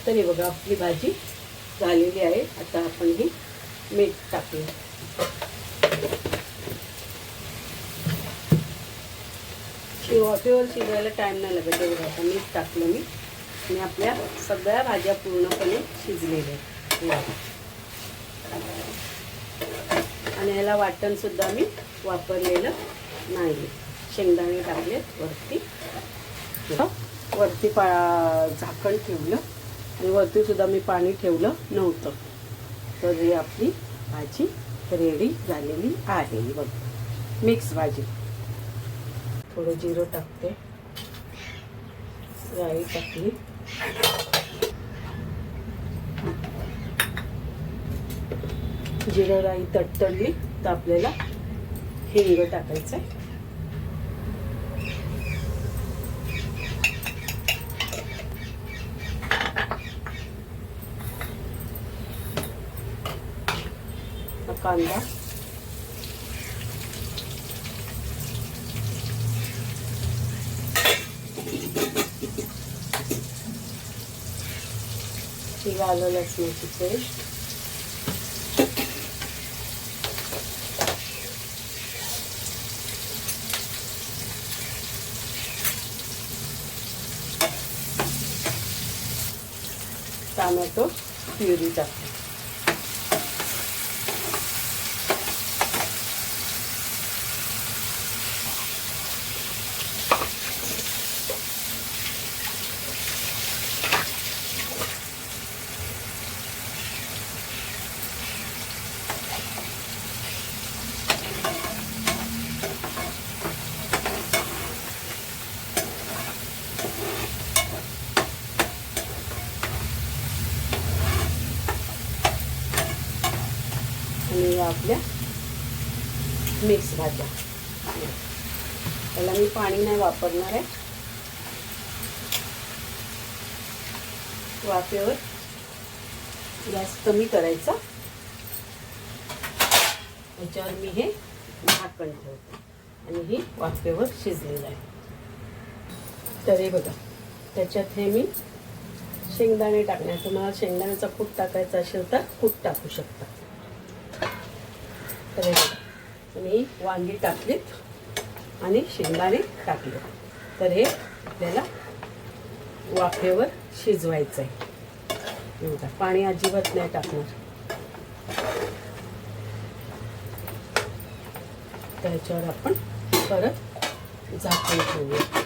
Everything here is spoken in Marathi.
तर हे बघा आपली भाजी झालेली आहे। आता आपण ही मीठ टाकूया। वाफेवर शिजायला टाइम नाही लागत। हे बघा आता मीठ टाकलं मी आणि आपल्या सगळ्या भाज्या पूर्णपणे शिजलेल्या आहेत। आणि याला वाटण सुद्धा मी वापरलेलं नाही। शेंगदाणे टाकलेत वरती, झाकण ठेवलं आणि वरती सुद्धा मी पाणी ठेवलं नव्हतं। तर ही आपली भाजी रेडी झालेली आहे। बघ मिक्स भाजी। थोडं जिरं टाकते, राई टाकली, जिरं राई तडतडली तर आपल्याला हिंग टाकायचं आहे। कांदा, आलं लसणाची पेस्ट, टोमॅटो प्युरी टाकते। आणि आपल्या मिक्स भाज्या, त्याला मी पाणी नाही वापरणार आहे। वाफेवर गॅस कमी करायचा, याच्यावर मी हे झाकण ठेवते आणि ही वाफेवर शिजलेलं आहे। तर हे बघा त्याच्यात हे मी शेंगदाणे टाकणार। तुम्हाला शेंगदाण्याचा कूट टाकायचा असेल तर कूट टाकू शकता। तर मी वांगी टाकलीत आणि शेंगदाणे टाकले। तर हे आपल्याला वाफेवर शिजवायचं आहे। पाणी अजिबात नाही टाकणार। त्याच्यावर आपण परत झाकण ठेवूया।